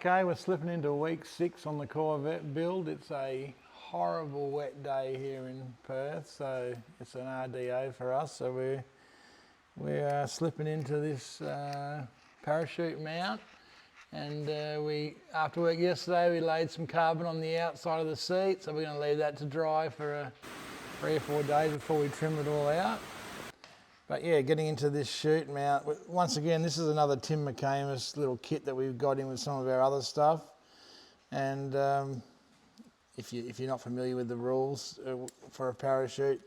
Okay, we're slipping into week 6 on the Corvette build. It's a horrible wet day here in Perth, so it's an RDO for us. So we're slipping into this parachute mount, and after work yesterday we laid some carbon on the outside of the seat, so we're going to leave that to dry for 3 or 4 days before we trim it all out. But yeah, getting into this chute mount, once again, this is another Tim McCamus little kit that we've got in with some of our other stuff. And if you're not familiar with the rules for a parachute,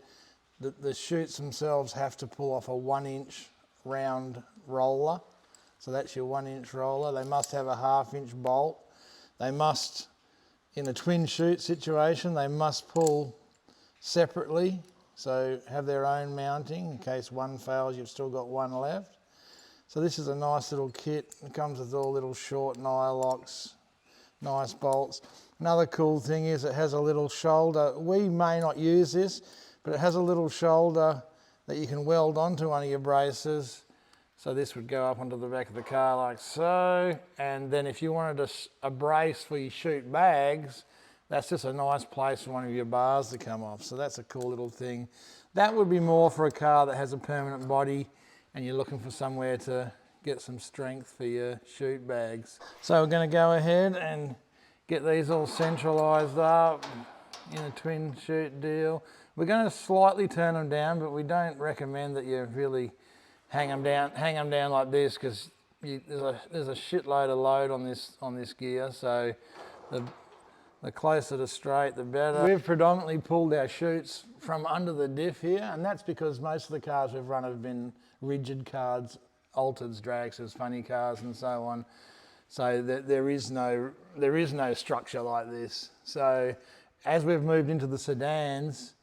the chutes themselves have to pull off a 1-inch round roller. So that's your 1-inch roller. They must have a 1/2-inch bolt. They must, in a twin chute situation, they must pull separately. So have their own mounting. In case one fails, you've still got one left. So this is a nice little kit. It comes with all little short nylocks, nice bolts. Another cool thing is it has a little shoulder. We may not use this, but it has a little shoulder that you can weld onto one of your braces. So this would go up onto the back of the car like so. And then if you wanted a brace for your chute bags, that's just a nice place for one of your bars to come off. So that's a cool little thing. That would be more for a car that has a permanent body and you're looking for somewhere to get some strength for your chute bags. So we're going to go ahead and get these all centralised up in a twin chute deal. We're going to slightly turn them down, but we don't recommend that you really hang them down like this, because there's a shitload of load on this gear. So the closer to straight, the better. We've predominantly pulled our chutes from under the diff here, and that's because most of the cars we've run have been rigid cars, altereds, dragsters, funny cars and so on. So there is no structure like this. So as we've moved into the sedans,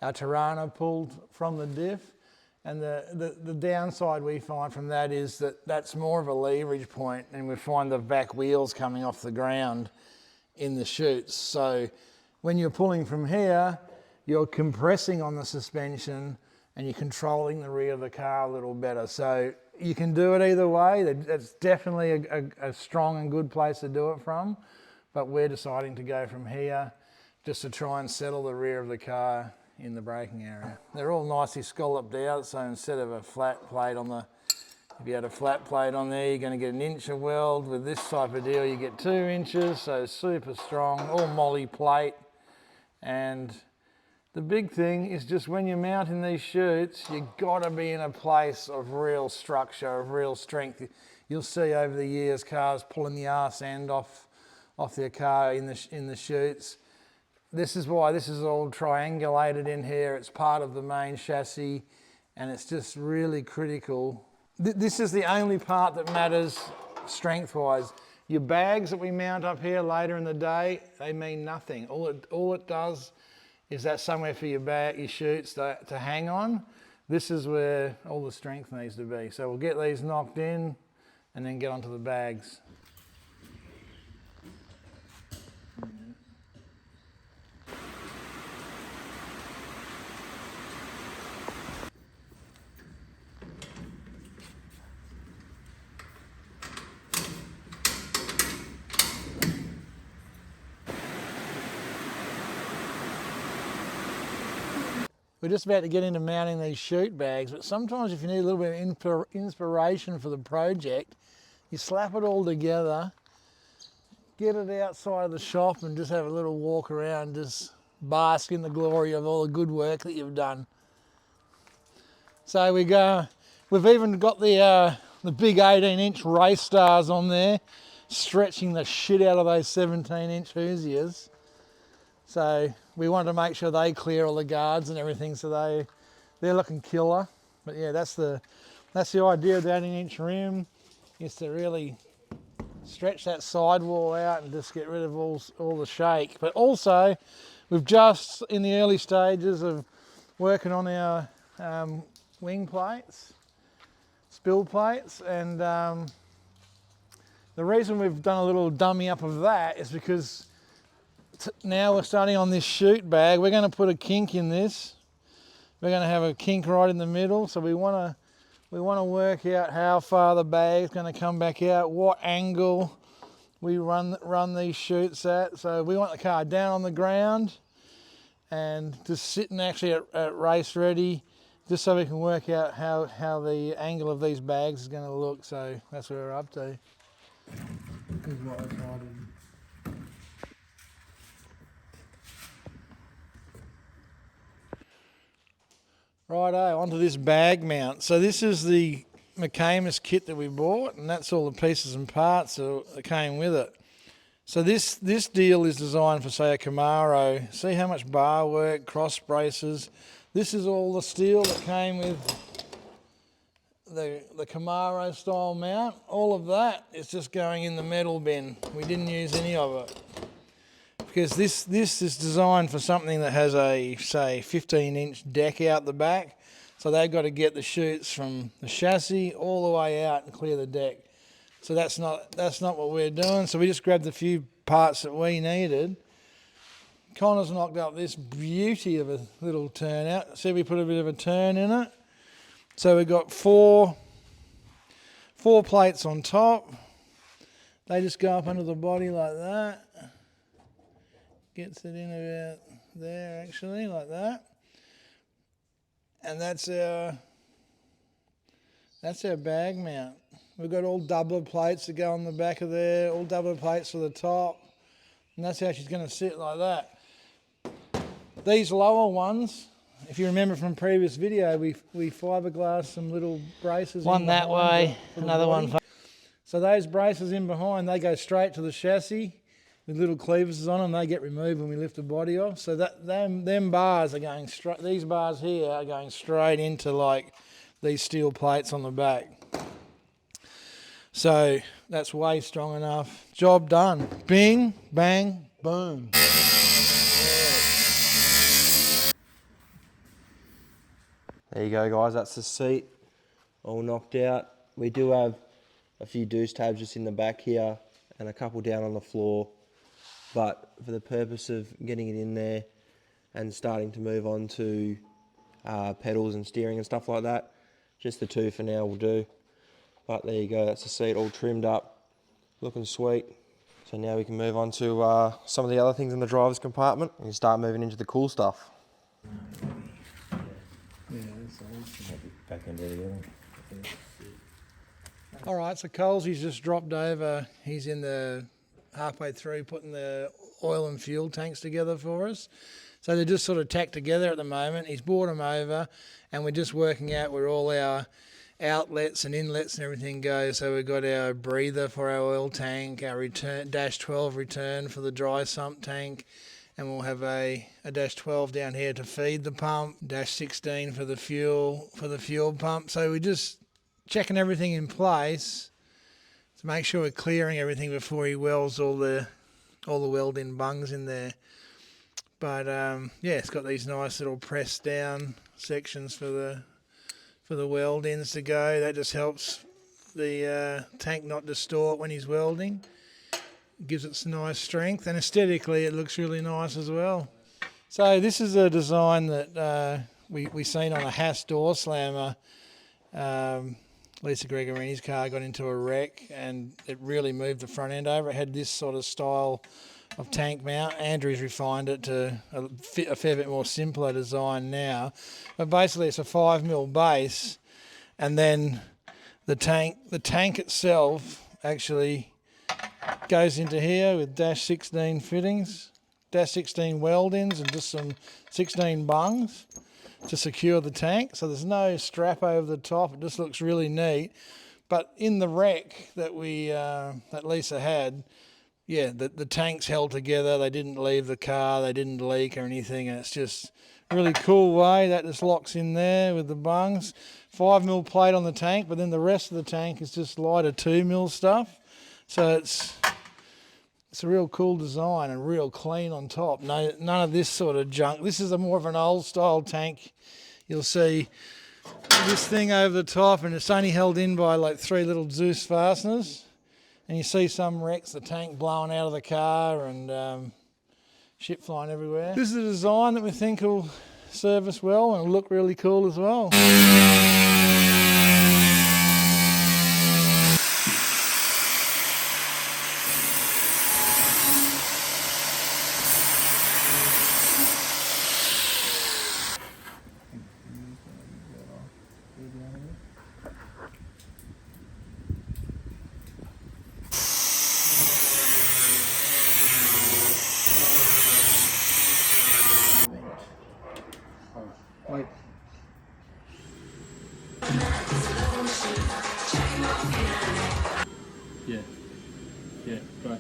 our Tirana pulled from the diff, and the downside we find from that is that's more of a leverage point, and we find the back wheels coming off the ground in the chutes. So when you're pulling from here, you're compressing on the suspension and you're controlling the rear of the car a little better. So you can do it either way. That's definitely a strong and good place to do it from, but we're deciding to go from here just to try and settle the rear of the car in the braking area. They're all nicely scalloped out, so instead of a flat plate if you had a flat plate on there, you're going to get 1 inch of weld. With this type of deal, you get 2 inches, so super strong, all moly plate. And the big thing is just when you're mounting these chutes, you've got to be in a place of real structure, of real strength. You'll see over the years cars pulling the arse end off their car in the chutes. This is why this is all triangulated in here. It's part of the main chassis, and it's just really critical. This is the only part that matters strength-wise. Your bags that we mount up here later in the day, they mean nothing. All it does is that somewhere for your chutes to hang on. This is where all the strength needs to be. So we'll get these knocked in and then get onto the bags. We're just about to get into mounting these chute bags, but sometimes if you need a little bit of inspiration for the project, you slap it all together, get it outside of the shop and just have a little walk around, just bask in the glory of all the good work that you've done. So we've even got the big 18-inch race stars on there, stretching the shit out of those 17-inch Hoosiers. So we wanted to make sure they clear all the guards and everything, so they're looking killer. But yeah, that's the idea of the 18-inch rim, is to really stretch that sidewall out and just get rid of all the shake. But also, we've just in the early stages of working on our wing plates, spill plates, and the reason we've done a little dummy up of that is because now we're starting on this chute bag. We're going to put a kink in this. We're going to have a kink right in the middle. So we want to work out how far the bag's going to come back out, what angle we run these chutes at. So we want the car down on the ground and just sitting actually at race ready, just so we can work out how the angle of these bags is going to look. So that's what we're up to. This is what I started. Righto, onto this bag mount. So this is the McCamus kit that we bought, and that's all the pieces and parts that came with it. So this deal is designed for, say, a Camaro. See how much bar work, cross braces. This is all the steel that came with the Camaro style mount. All of that is just going in the metal bin. We didn't use any of it, because this is designed for something that has a, say, 15-inch deck out the back. So they've got to get the chutes from the chassis all the way out and clear the deck. So that's not what we're doing. So we just grabbed a few parts that we needed. Connor's knocked up this beauty of a little turnout. See, we put a bit of a turn in it. So we've got four plates on top. They just go up under the body like that. Gets it in about there, actually, like that. And that's our bag mount. We've got all doubler plates that go on the back of there, all doubler plates for the top, and that's how she's going to sit, like that. These lower ones, if you remember from previous video, we fiberglassed some little braces. One that way, another one. So those braces in behind, they go straight to the chassis with little cleavances on them. They get removed when we lift the body off. So them bars are going straight. These bars here are going straight into like these steel plates on the back. So that's way strong enough. Job done. Bing, bang, boom. There you go, guys. That's the seat all knocked out. We do have a few deuce tabs just in the back here and a couple down on the floor. But for the purpose of getting it in there and starting to move on to pedals and steering and stuff like that, just the two for now will do. But there you go, that's the seat all trimmed up, looking sweet. So now we can move on to some of the other things in the driver's compartment and start moving into the cool stuff. All right, so Coles, he's just dropped over. He's in the halfway through putting the oil and fuel tanks together for us. So they're just sort of tacked together at the moment. He's brought them over and we're just working out where all our outlets and inlets and everything go. So we've got our breather for our oil tank, our return -12 return for the dry sump tank, and we'll have a -12 down here to feed the pump, -16 for the fuel pump. So we're just checking everything in place to make sure we're clearing everything before he welds all the weld-in bungs in there. But yeah, it's got these nice little pressed down sections for the weld-ins to go. That just helps the tank not distort when he's welding. It gives it some nice strength, and aesthetically it looks really nice as well. So this is a design that we seen on a Haas door slammer. Lisa Gregorini's car got into a wreck and it really moved the front end over. It had this sort of style of tank mount. Andrew's refined it to a fair bit more simpler design now. But basically it's a 5mm base, and then the tank itself actually goes into here with -16 fittings, -16 weld-ins and just some 16 bungs to secure the tank. So there's no strap over the top. It just looks really neat. But in the wreck that that Lisa had, yeah, the tanks held together. They didn't leave the car. They didn't leak or anything. And it's just a really cool way. That just locks in there with the bungs. 5mm plate on the tank, but then the rest of the tank is just lighter 2mm stuff. So it's a real cool design and real clean on top. None of this sort of junk. This is more of an old style tank. You'll see this thing over the top, and it's only held in by like 3 little Zeus fasteners. And you see some wrecks, the tank blowing out of the car and shit flying everywhere. This is a design that we think will serve us well and look really cool as well. Wait. Yeah. Yeah, go.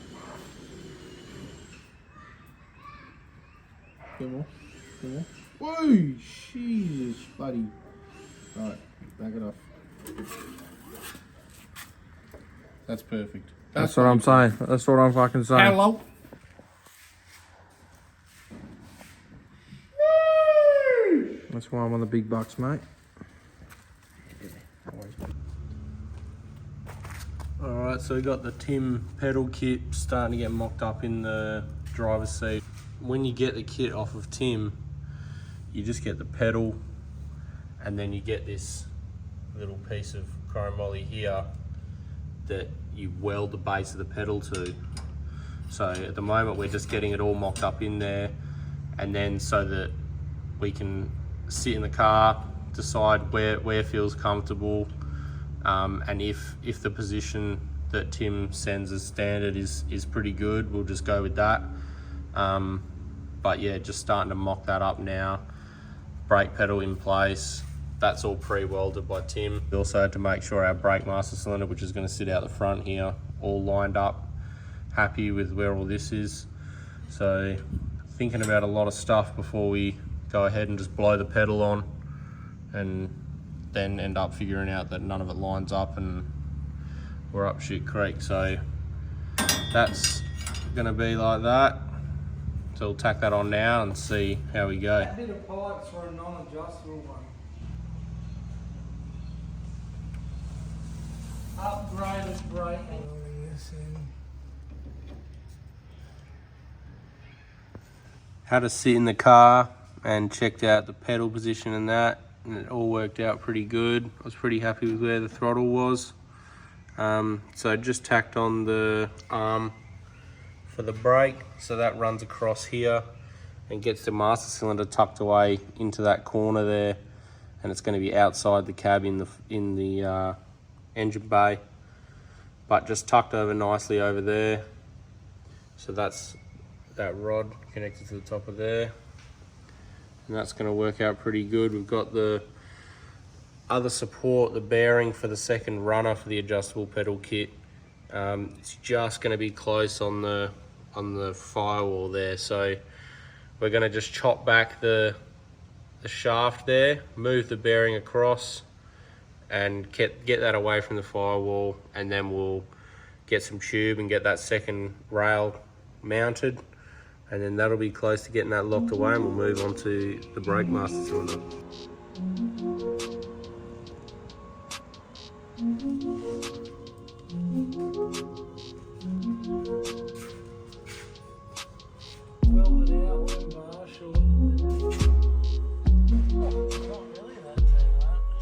Bit more. Bit more. Whoa! Jesus, buddy. Alright, back it off. That's perfect. That's what I'm saying. That's what I'm fucking saying. Hello. That's why I'm on the big bucks, mate. Alright, so we got the Tim pedal kit starting to get mocked up in the driver's seat. When you get the kit off of Tim, you just get the pedal and then you get this little piece of chromoly here that you weld the base of the pedal to. So at the moment we're just getting it all mocked up in there, and then so that we can sit in the car, decide where feels comfortable, and if the position that Tim sends as standard is pretty good, we'll just go with that. But yeah, just starting to mock that up now. Brake pedal in place. That's all pre-welded by Tim. We also had to make sure our brake master cylinder, which is going to sit out the front here, all lined up. Happy with where all this is. So thinking about a lot of stuff before we go ahead and just blow the pedal on, and then end up figuring out that none of it lines up and we're up shit creek. So that's going to be like that. So we'll tack that on now and see how we go. That bit of pipes for a non-adjustable one. Upgraded braking. Had to sit in the car and checked out the pedal position and that, and it all worked out pretty good. I was pretty happy with where the throttle was. So just tacked on the arm for the brake, so that runs across here and gets the master cylinder tucked away into that corner there, and it's going to be outside the cab in the engine bay, but just tucked over nicely over there. So that's that rod connected to the top of there, and that's going to work out pretty good. We've got the other support, the bearing for the second runner for the adjustable pedal kit. It's just going to be close on the firewall there, so we're going to just chop back the shaft there, move the bearing across and get that away from the firewall, and then we'll get some tube and get that second rail mounted, and then that'll be close to getting that locked away, and we'll move on to the brake master cylinder. Weld it out with Marshall. Not really that too much.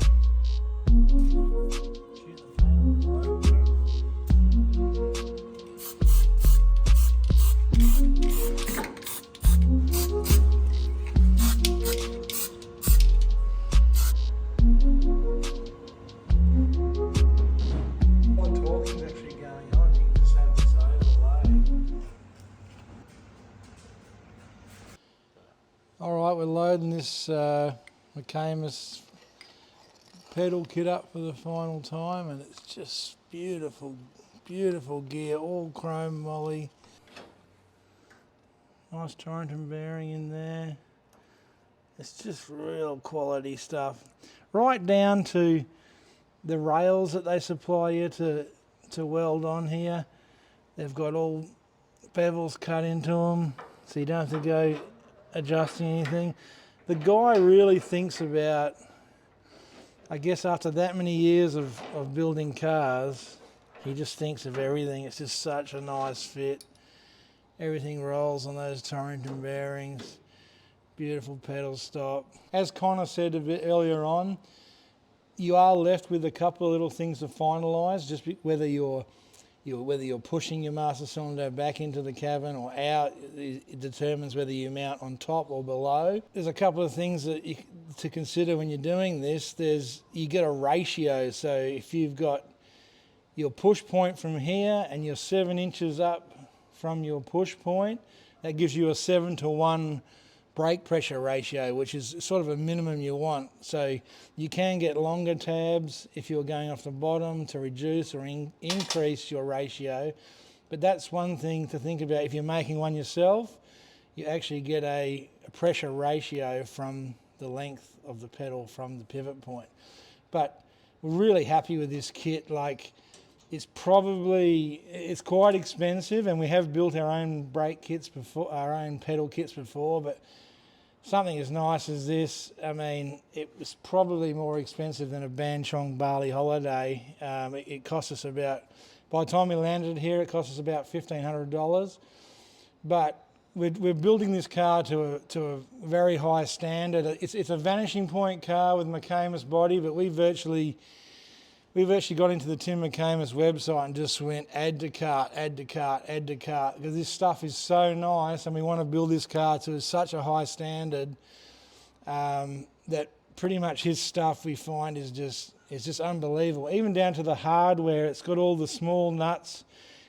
Shoot the panel. What talking's actually going on? You can just have this overlay. Alright, we're loading this McCamus pedal kit up for the final time, and it's just beautiful, beautiful gear, all chrome moly. Nice Torrington bearing in there. It's just real quality stuff. Right down to the rails that they supply you to weld on here. They've got all bevels cut into them, so you don't have to go adjusting anything. The guy really thinks about, I guess after that many years of building cars, he just thinks of everything. It's just such a nice fit. Everything rolls on those Torrington bearings. Beautiful pedal stop. As Connor said a bit earlier on, you are left with a couple of little things to finalise, just whether you're pushing your master cylinder back into the cabin or out. It determines whether you mount on top or below. There's a couple of things that to consider when you're doing this. You get a ratio, so if you've got your push point from here and you're 7 inches up from your push point, that gives you a 7-to-1 brake pressure ratio, which is sort of a minimum you want. So you can get longer tabs if you're going off the bottom to reduce or increase your ratio. But that's one thing to think about. If you're making one yourself, you actually get a pressure ratio from the length of the pedal from the pivot point. But we're really happy with this kit. Like, it's quite expensive, and we have built our own brake kits before, our own pedal kits before, but something as nice as this, I mean, it was probably more expensive than a Banchong Bali holiday. It cost us about, by the time we landed here, it cost us about $1,500. But we're building this car to a very high standard. It's a vanishing point car with McCamus body, but we virtually got into the Tim McCamus website and just went add to cart, add to cart, add to cart, because this stuff is so nice, and we want to build this car to such a high standard that pretty much his stuff we find is just unbelievable. Even down to the hardware, it's got all the small nuts.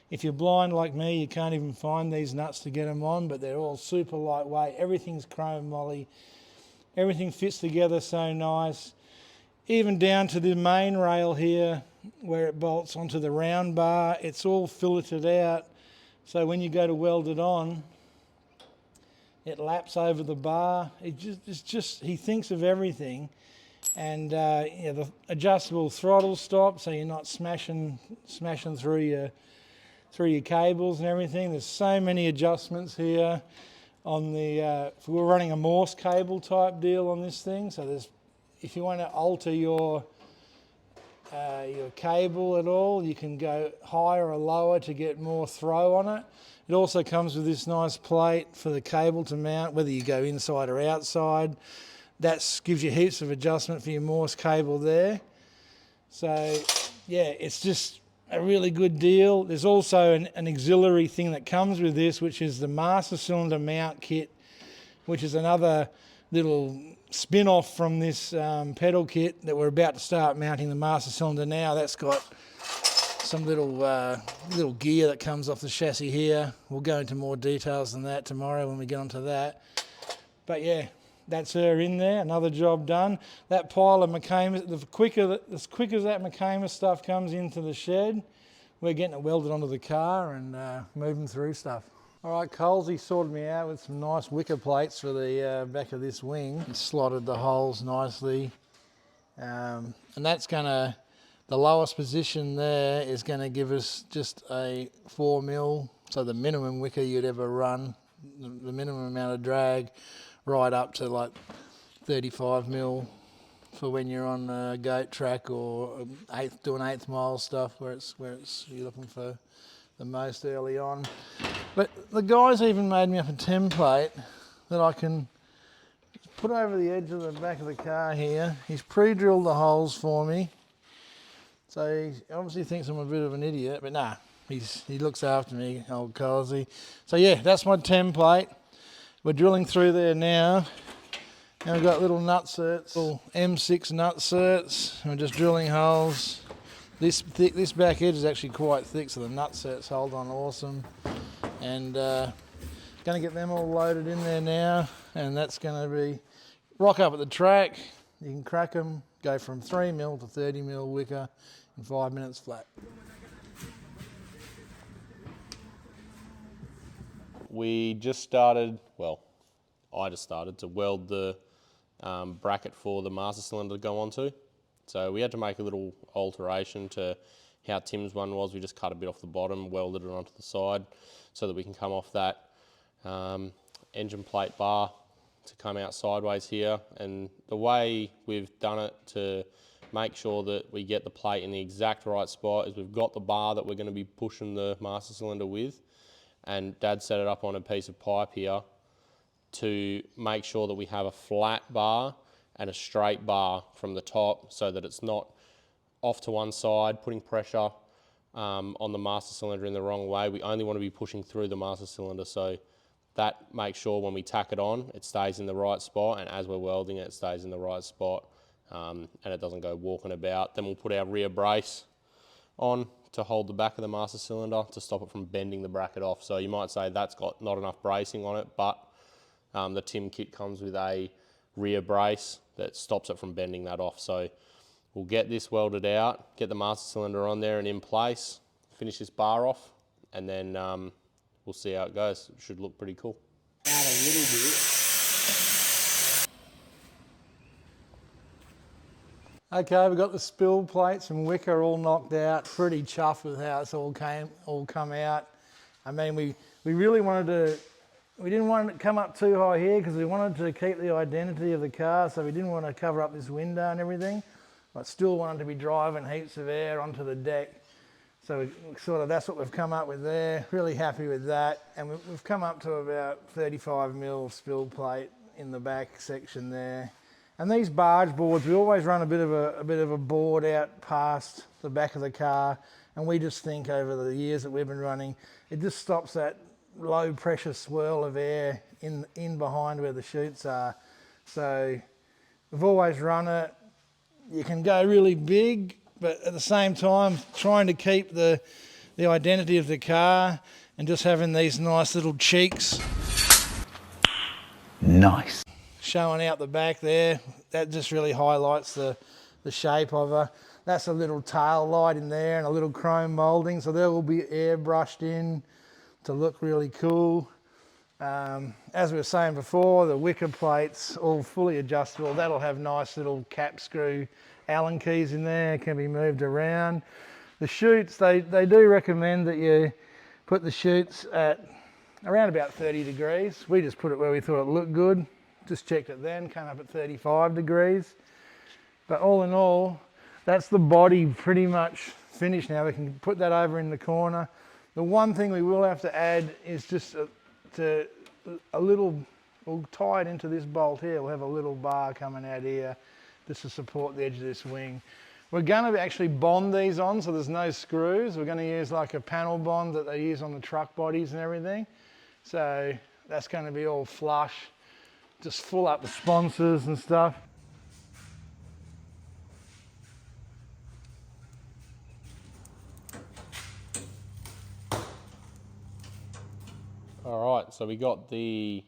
If you're blind like me, you can't even find these nuts to get them on, but they're all super lightweight. Everything's chrome moly. Everything fits together so nice. Even down to the main rail here, where it bolts onto the round bar, it's all filleted out. So when you go to weld it on, it laps over the bar. It's just he thinks of everything. And the adjustable throttle stop, so you're not smashing through your cables and everything. There's so many adjustments here on the. We're running a Morse cable type deal on this thing, so if you want to alter your cable at all, you can go higher or lower to get more throw on it. It also comes with this nice plate for the cable to mount, whether you go inside or outside. That gives you heaps of adjustment for your Morse cable there. So yeah, it's just a really good deal. There's also an auxiliary thing that comes with this, which is the master cylinder mount kit, which is another little spin-off from this pedal kit that we're about to start mounting the master cylinder now. That's got some little gear that comes off the chassis here. We'll go into more details than that tomorrow when we get onto that. But yeah, that's her in there, another job done. That pile of McCamus, as quick as that McCamus stuff comes into the shed, we're getting it welded onto the car and moving through stuff. All right, Colesy sorted me out with some nice wicker plates for the back of this wing. He slotted the holes nicely. And that's gonna, the lowest position there is gonna give us just a 4mm, so the minimum wicker you'd ever run, the minimum amount of drag, right up to like 35mm for when you're on a goat track or doing 1/8 mile stuff where you're looking for the most early on. But the guy's even made me up a template that I can put over the edge of the back of the car here. He's pre-drilled the holes for me. So he obviously thinks I'm a bit of an idiot, but nah, he looks after me, old Colesy. So yeah, that's my template. We're drilling through there now. And we've got little nutserts, little M6 nutserts. We're just drilling holes. This back edge is actually quite thick, so the nutserts hold on awesome. And going to get them all loaded in there now, and that's going to be rock up at the track. You can crack them, go from 3mm to 30mm wicker in 5 minutes flat. We just started, well, I just started to weld the bracket for the master cylinder to go onto. So we had to make a little alteration to how Tim's one was. We just cut a bit off the bottom, welded it onto the side so that we can come off that engine plate bar to come out sideways here. And the way we've done it to make sure that we get the plate in the exact right spot is we've got the bar that we're going to be pushing the master cylinder with, and Dad set it up on a piece of pipe here to make sure that we have a flat bar and a straight bar from the top so that it's not off to one side, putting pressure on the master cylinder in the wrong way. We only want to be pushing through the master cylinder, so that makes sure when we tack it on, it stays in the right spot, and as we're welding it, it stays in the right spot, and it doesn't go walking about. Then we'll put our rear brace on to hold the back of the master cylinder to stop it from bending the bracket off. So you might say that's got not enough bracing on it, but The Tim kit comes with a rear brace that stops it from bending that off. So we'll get this welded out, get the master cylinder on there and in place, finish this bar off, and then we'll see how it goes. It should look pretty cool. Add a little bit. Okay, we've got the spill plates and wicker all knocked out. Pretty chuffed with how it's all come out. I mean, we really wanted to, we didn't want it to come up too high here because we wanted to keep the identity of the car, so we didn't want to cover up this window and everything, but still wanted to be driving heaps of air onto the deck. So that's what we've come up with there. Really happy with that. And we've come up to about 35mm spill plate in the back section there. And these barge boards, we always run a bit of a board out past the back of the car, and we just think over the years that we've been running, it just stops that low pressure swirl of air in behind where the chutes are. So we've always run it. You can go really big, but at the same time trying to keep the identity of the car and just having these nice little cheeks. Nice. Showing out the back there, that just really highlights the shape of her. That's a little tail light in there and a little chrome moulding, so there will be airbrushed in to look really cool. As we were saying before, the wicker plates all fully adjustable. That'll have nice little cap screw Allen keys in there, can be moved around. The chutes, they do recommend that you put the chutes at around about 30 degrees. We just put it where we thought it looked good. Just checked it then, came up at 35 degrees. But all in all, that's the body pretty much finished now. We can put that over in the corner. The one thing we will have to add is just a little, we'll tie it into this bolt here. We'll have a little bar coming out here just to support the edge of this wing. We're going to actually bond these on so there's no screws. We're going to use like a panel bond that they use on the truck bodies and everything. So that's going to be all flush. Just full up the sponsors and stuff. All right, so we got the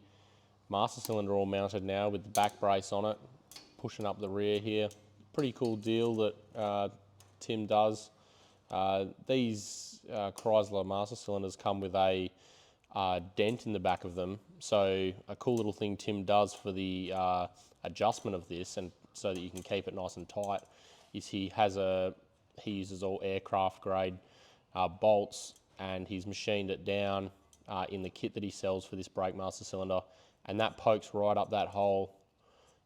master cylinder all mounted now with the back brace on it, pushing up the rear here. Pretty cool deal that Tim does. These Chrysler master cylinders come with a dent in the back of them. So a cool little thing Tim does for the adjustment of this, and so that you can keep it nice and tight, is he uses all aircraft grade bolts, and he's machined it down in the kit that he sells for this brake master cylinder, and that pokes right up that hole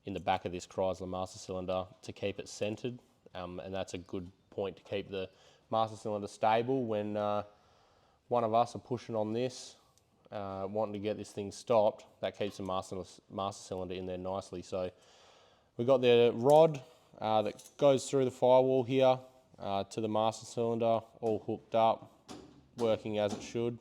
in the back of this Chrysler master cylinder to keep it centered, and that's a good point to keep the master cylinder stable when one of us are pushing on this, wanting to get this thing stopped. That keeps the master cylinder in there nicely. So we've got the rod that goes through the firewall here to the master cylinder, all hooked up, working as it should.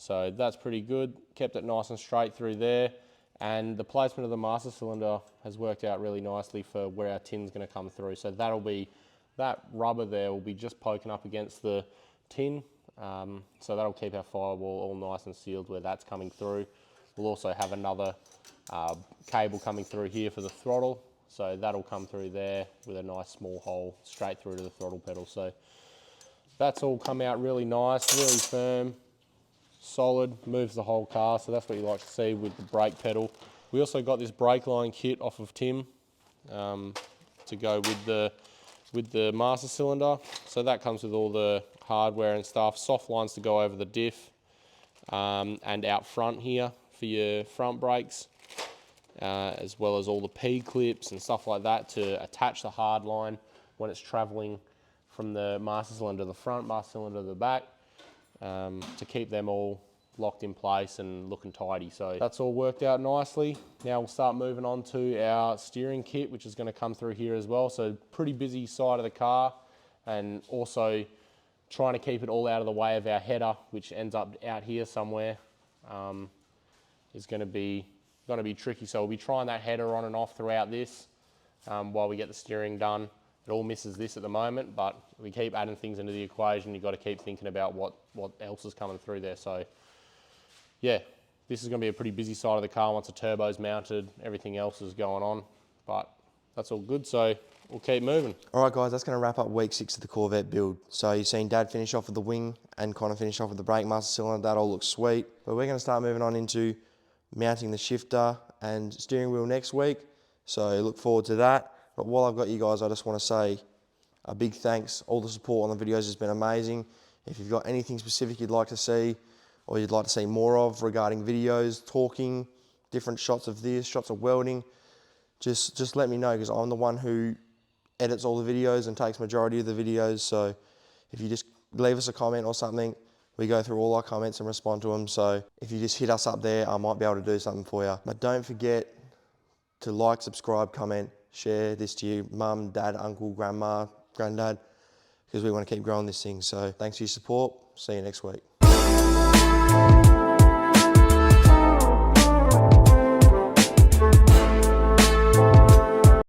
So that's pretty good. Kept it nice and straight through there. And the placement of the master cylinder has worked out really nicely for where our tin's going to come through. So that rubber there will be just poking up against the tin. So that'll keep our firewall all nice and sealed where that's coming through. We'll also have another cable coming through here for the throttle. So that'll come through there with a nice small hole straight through to the throttle pedal. So that's all come out really nice, really firm, solid, moves the whole car. So that's what you like to see with the brake pedal. We also got this brake line kit off of Tim to go with the master cylinder. So that comes with all the hardware and stuff, soft lines to go over the diff, and out front here for your front brakes, as well as all the P clips and stuff like that to attach the hard line when it's traveling from the master cylinder to the front, master cylinder to the back, to keep them all locked in place and looking tidy. So that's all worked out nicely. Now we'll start moving on to our steering kit, which is going to come through here as well. So pretty busy side of the car, and also trying to keep it all out of the way of our header, which ends up out here somewhere, is going to be tricky. So we'll be trying that header on and off throughout this while we get the steering done. It all misses this at the moment, but we keep adding things into the equation. You've got to keep thinking about what else is coming through there. So yeah, this is going to be a pretty busy side of the car once the turbo's mounted, everything else is going on, but that's all good, so we'll keep moving. All right, guys, that's going to wrap up week 6 of the Corvette build. So you've seen Dad finish off with the wing and Connor finish off with the brake master cylinder. That all looks sweet. But we're going to start moving on into mounting the shifter and steering wheel next week. So look forward to that. But while I've got you guys, I just want to say a big thanks. All the support on the videos has been amazing. If you've got anything specific you'd like to see or you'd like to see more of regarding videos, talking, different shots of this, shots of welding, just let me know, because I'm the one who edits all the videos and takes majority of the videos. So if you just leave us a comment or something, we go through all our comments and respond to them. So if you just hit us up there, I might be able to do something for you. But don't forget to like, subscribe, comment, share this to your mum, dad, uncle, grandma, granddad, because we want to keep growing this thing. So thanks for your support. See you next week.